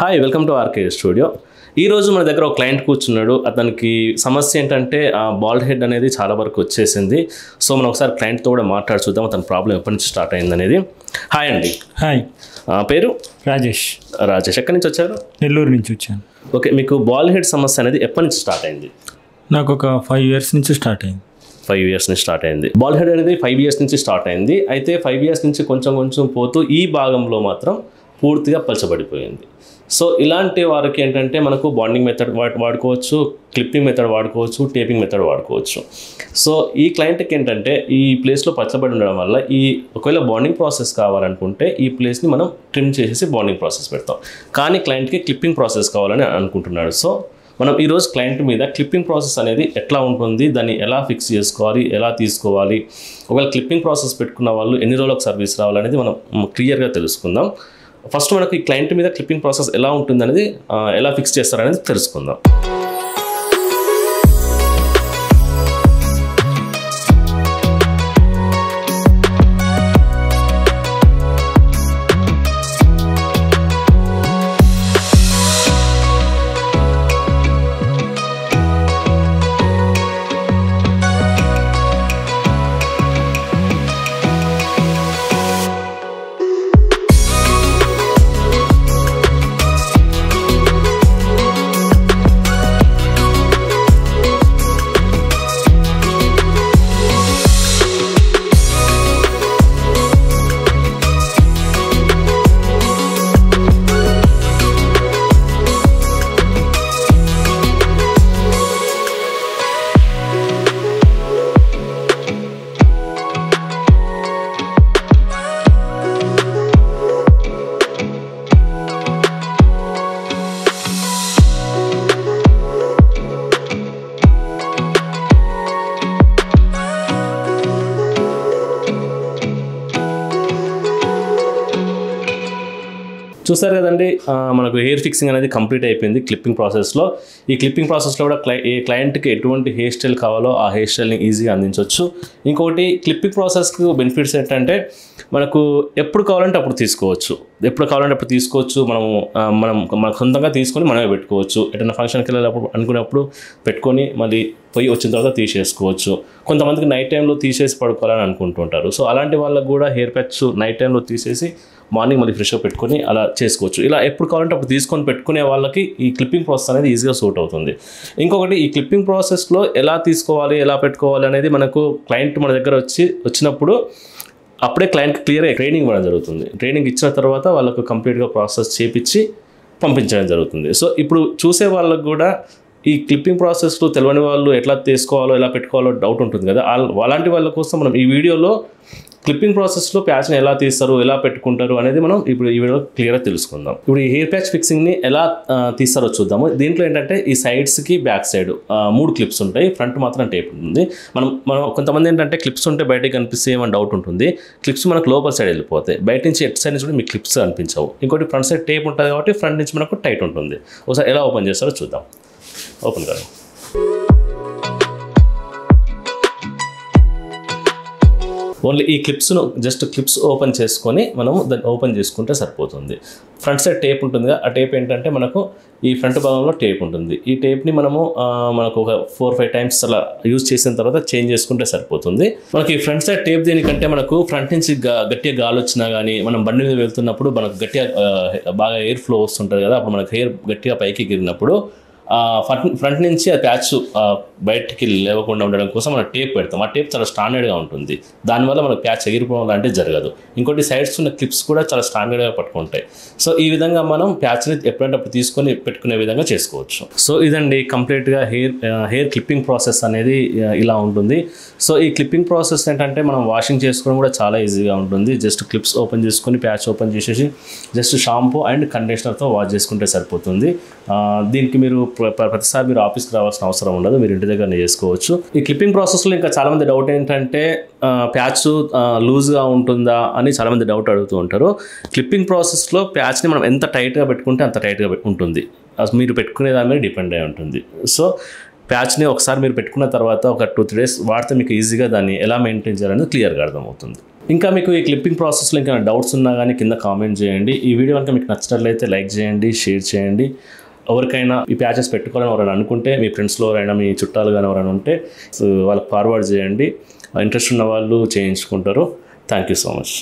Hi welcome to RK studio. ఈరోజు మన దగ్గర ఒక క్లయింట్ కూర్చున్నాడు. అతనికి సమస్య ఏంటంటే బాల్డ్ హెడ్ అనేది చాలా వరకు వచ్చేసింది. సో మనం ఒకసారి క్లయింట్తో కూడా మాట్లాడి చూద్దాం అతని ప్రాబ్లం ఎప్పటి నుంచి స్టార్ట్ అయింది అనేది. హాయ్ అండి. హాయ్. పేరు? రాజేష్. ఎక్కడి నుంచి వచ్చారు? నెల్లూరు నుంచి వచ్చాను. ఓకే, మీకు బాల్డ్ హెడ్ సమస్య అనేది ఎప్పటి నుంచి స్టార్ట్ అయింది? నాకు ఒక 5 years నుంచి స్టార్ట్ అయింది. 5 years నుంచి స్టార్ట్ అయింది. బాల్డ్ హెడ్ అనేది 5 years నుంచి స్టార్ట్ అయింది. అయితే 5 years నుంచి కొంచెం పోతూ ఈ భాగంలో మాత్రం పూర్తిగా పలచబడిపోయింది. సో ఇలాంటి వారికి ఏంటంటే మనకు బాండింగ్ మెథడ్ వాడుకోవచ్చు, క్లిప్పింగ్ మెథడ్ వాడుకోవచ్చు, టేపింగ్ మెథడ్ వాడుకోవచ్చు. సో ఈ క్లయింట్కి ఏంటంటే ఈ ప్లేస్లో పచ్చబడి ఉండడం వల్ల ఒకవేళ బాండింగ్ ప్రాసెస్ కావాలనుకుంటే ఈ ప్లేస్ని మనం ట్రిమ్ చేసేసి బాండింగ్ ప్రాసెస్ పెడతాం. కానీ క్లయింట్కి క్లిప్పింగ్ ప్రాసెస్ కావాలని అనుకుంటున్నాడు. సో మనం ఈరోజు క్లయింట్ మీద క్లిప్పింగ్ ప్రాసెస్ అనేది ఎట్లా ఉంటుంది, దాన్ని ఎలా ఫిక్స్ చేసుకోవాలి, ఎలా తీసుకోవాలి, ఒకవేళ క్లిప్పింగ్ ప్రాసెస్ పెట్టుకున్న వాళ్ళు ఎన్ని రోజులకు సర్వీస్ రావాలనేది మనం క్లియర్గా తెలుసుకుందాం. ఫస్ట్ మనకు ఈ క్లయింట్ మీద క్లిప్పింగ్ ప్రాసెస్ ఎలా ఉంటుంది అనేది, ఎలా ఫిక్స్ చేస్తారనేది తెలుసుకుందాం. చూసారు కదండి, మనకు హెయిర్ ఫిక్సింగ్ అనేది కంప్లీట్ అయిపోయింది క్లిప్పింగ్ ప్రాసెస్లో. ఈ క్లిప్పింగ్ ప్రాసెస్లో కూడా ఏ క్లయింట్కి ఎటువంటి హెయిర్ స్టైల్ కావాలో ఆ హెయిర్ స్టైల్ని ఈజీగా అందించవచ్చు. ఇంకొకటి క్లిప్పింగ్ ప్రాసెస్కి బెనిఫిట్స్ ఏంటంటే మనకు ఎప్పుడు కావాలంటే అప్పుడు తీసుకోవచ్చు, మనం సొంతంగా తీసుకొని మనమే పెట్టుకోవచ్చు. ఎటైనా ఫంక్షన్కి వెళ్ళేటప్పుడు అనుకున్నప్పుడు పెట్టుకొని మళ్ళీ పోయి వచ్చిన తర్వాత తీసేసుకోవచ్చు. కొంతమందికి నైట్ టైంలో తీసేసి పడుకోవాలని అనుకుంటుంటారు. సో అలాంటి వాళ్ళకు కూడా హెయిర్ ప్యాచ్ నైట్ టైంలో తీసేసి మార్నింగ్ మళ్ళీ ఫ్రెష్గా పెట్టుకొని అలా చేసుకోవచ్చు. ఇలా ఎప్పుడు కావాలంటే అప్పుడు తీసుకొని పెట్టుకునే వాళ్ళకి ఈ క్లిప్పింగ్ ప్రాసెస్ అనేది ఈజీగా సూట్ అవుతుంది. ఇంకొకటి, ఈ క్లిప్పింగ్ ప్రాసెస్లో ఎలా తీసుకోవాలి, ఎలా పెట్టుకోవాలి అనేది మనకు క్లయింట్ మన దగ్గర వచ్చినప్పుడు అప్పుడే క్లయింట్కి క్లియర్గా ట్రైనింగ్ ఇవ్వడం జరుగుతుంది. ట్రైనింగ్ ఇచ్చిన తర్వాత వాళ్ళకు కంప్లీట్గా ప్రాసెస్ చేపించి పంపించడం జరుగుతుంది. సో ఇప్పుడు చూసే వాళ్ళకు కూడా ఈ క్లిప్పింగ్ ప్రాసెస్లో తెలియని వాళ్ళు ఎట్లా తీసుకోవాలో ఎలా పెట్టుకోవాలో డౌట్ ఉంటుంది కదా. అలాంటి వాళ్ళ కోసం మనం ఈ వీడియోలో క్లిప్పింగ్ ప్రాసెస్లో ప్యాచ్ని ఎలా తీస్తారు, ఎలా పెట్టుకుంటారు అనేది మనం ఇప్పుడు ఈ వీడియోలో క్లియర్గా తెలుసుకుందాం. ఇప్పుడు ఈ హెయిర్ ప్యాచ్ ఫిక్సింగ్ని ఎలా తీస్తారో చూద్దాము. దీంట్లో ఏంటంటే ఈ సైడ్స్కి బ్యాక్ సైడ్ 3 క్లిప్స్ ఉంటాయి, ఫ్రంట్ మాత్రం టేప్ ఉంటుంది. మనం కొంతమంది ఏంటంటే క్లిప్స్ ఉంటే బయటకి కనిపిస్తే ఏమైనా డౌట్ ఉంటుంది. క్లిప్స్ మనకు లోపల సైడ్ వెళ్ళిపోతాయి, బయట నుంచి ఎట్ సైడ్ నుంచి కూడా మీకు క్లిప్స్ కనిపించవు. ఇంకోటి ఫ్రంట్ సైడ్ టేప్ ఉంటుంది కాబట్టి ఫ్రంట్ నుంచి మనకు టైట్ ఉంటుంది. ఒకసారి ఎలా ఓపెన్ చేస్తారో చూద్దాం. ఓపెన్ కాదు. ఓన్లీ ఈ క్లిప్స్ను క్లిప్స్ ఓపెన్ చేసుకొని మనము దాన్ని ఓపెన్ చేసుకుంటే సరిపోతుంది. ఫ్రంట్ సైడ్ టేప్ ఉంటుంది. ఆ టేప్ ఏంటంటే మనకు ఈ ఫ్రంట్ భాగంలో టేప్ ఉంటుంది. ఈ టేప్ని మనకు ఒక 4-5 times అలా యూజ్ చేసిన తర్వాత చేంజ్ చేసుకుంటే సరిపోతుంది. మనకి ఈ ఫ్రంట్ సైడ్ టేప్ దేనికంటే మనకు ఫ్రంట్ నుంచి గట్టిగా గాలి వచ్చినా కానీ మనం బండి మీద వెళ్తున్నప్పుడు మనకు గట్టిగా బాగా ఎయిర్ ఫ్లో వస్తుంటుంది కదా, అప్పుడు మనకు హెయిర్ గట్టిగా పైకి ఎగిరినప్పుడు ఫ్రంట్ నుంచి ఆ ప్యాచ్ బయటికి లేవకుండా ఉండడం కోసం మనం టేప్ పెడతాం. ఆ టేప్ చాలా స్టాండర్డ్గా ఉంటుంది, దానివల్ల మనకు ప్యాచ్ ఎగిరిపోవడం లాంటివి జరగదు. ఇంకోటి సైడ్స్ ఉన్న క్లిప్స్ కూడా చాలా స్టాండర్డ్గా పట్టుకుంటాయి. సో ఈ విధంగా మనం ప్యాచ్ని ఎప్పుడంటే అప్పుడు తీసుకొని పెట్టుకునే విధంగా చేసుకోవచ్చు. సో ఇదండి కంప్లీట్గా హెయిర్ క్లిప్పింగ్ ప్రాసెస్ అనేది ఇలా ఉంటుంది. సో ఈ క్లిప్పింగ్ ప్రాసెస్ ఏంటంటే మనం వాషింగ్ చేసుకోవడం కూడా చాలా ఈజీగా ఉంటుంది. జస్ట్ క్లిప్స్ ఓపెన్ చేసుకొని ప్యాచ్ ఓపెన్ చేసేసి జస్ట్ షాంపూ అండ్ కండిషనర్తో వాష్ చేసుకుంటే సరిపోతుంది. దీనికి మీరు ప్రతిసారి మీరు ఆఫీస్కి రావాల్సిన అవసరం ఉండదు, మీరు ఇంటి దగ్గరనే చేసుకోవచ్చు. ఈ క్లిప్పింగ్ ప్రాసెస్లో ఇంకా చాలామంది డౌట్ ఏంటంటే ప్యాచ్ లూజ్గా ఉంటుందా అని చాలామంది డౌట్ అడుగుతూ ఉంటారు. క్లిప్పింగ్ ప్రాసెస్లో ప్యాచ్ని మనం ఎంత టైట్గా పెట్టుకుంటే అంత టైట్గా ఉంటుంది, మీరు పెట్టుకునే దాని మీద డిపెండ్ అయి ఉంటుంది. సో ప్యాచ్ని ఒకసారి మీరు పెట్టుకున్న తర్వాత ఒక 2-3 days వాడితే మీకు ఈజీగా దాన్ని ఎలా మెయింటైన్ చేయాలనేది క్లియర్గా అర్థమవుతుంది. ఇంకా మీకు ఈ క్లిప్పింగ్ ప్రాసెస్లో ఇంకా డౌట్స్ ఉన్నా కానీ కింద కామెంట్ చేయండి. ఈ వీడియో కనుక మీకు నచ్చినట్లయితే లైక్ చేయండి, షేర్ చేయండి. ఎవరికైనా ఈ ప్యాచెస్ పెట్టుకోవాలని ఎవరైనా అనుకుంటే, మీ ఫ్రెండ్స్లో ఎవరైనా, మీ చుట్టాలు కానీ ఎవరైనా ఉంటే వాళ్ళకి ఫార్వర్డ్ చేయండి. ఇంట్రెస్ట్ ఉన్న వాళ్ళు చేయించుకుంటారు. Thank you so much.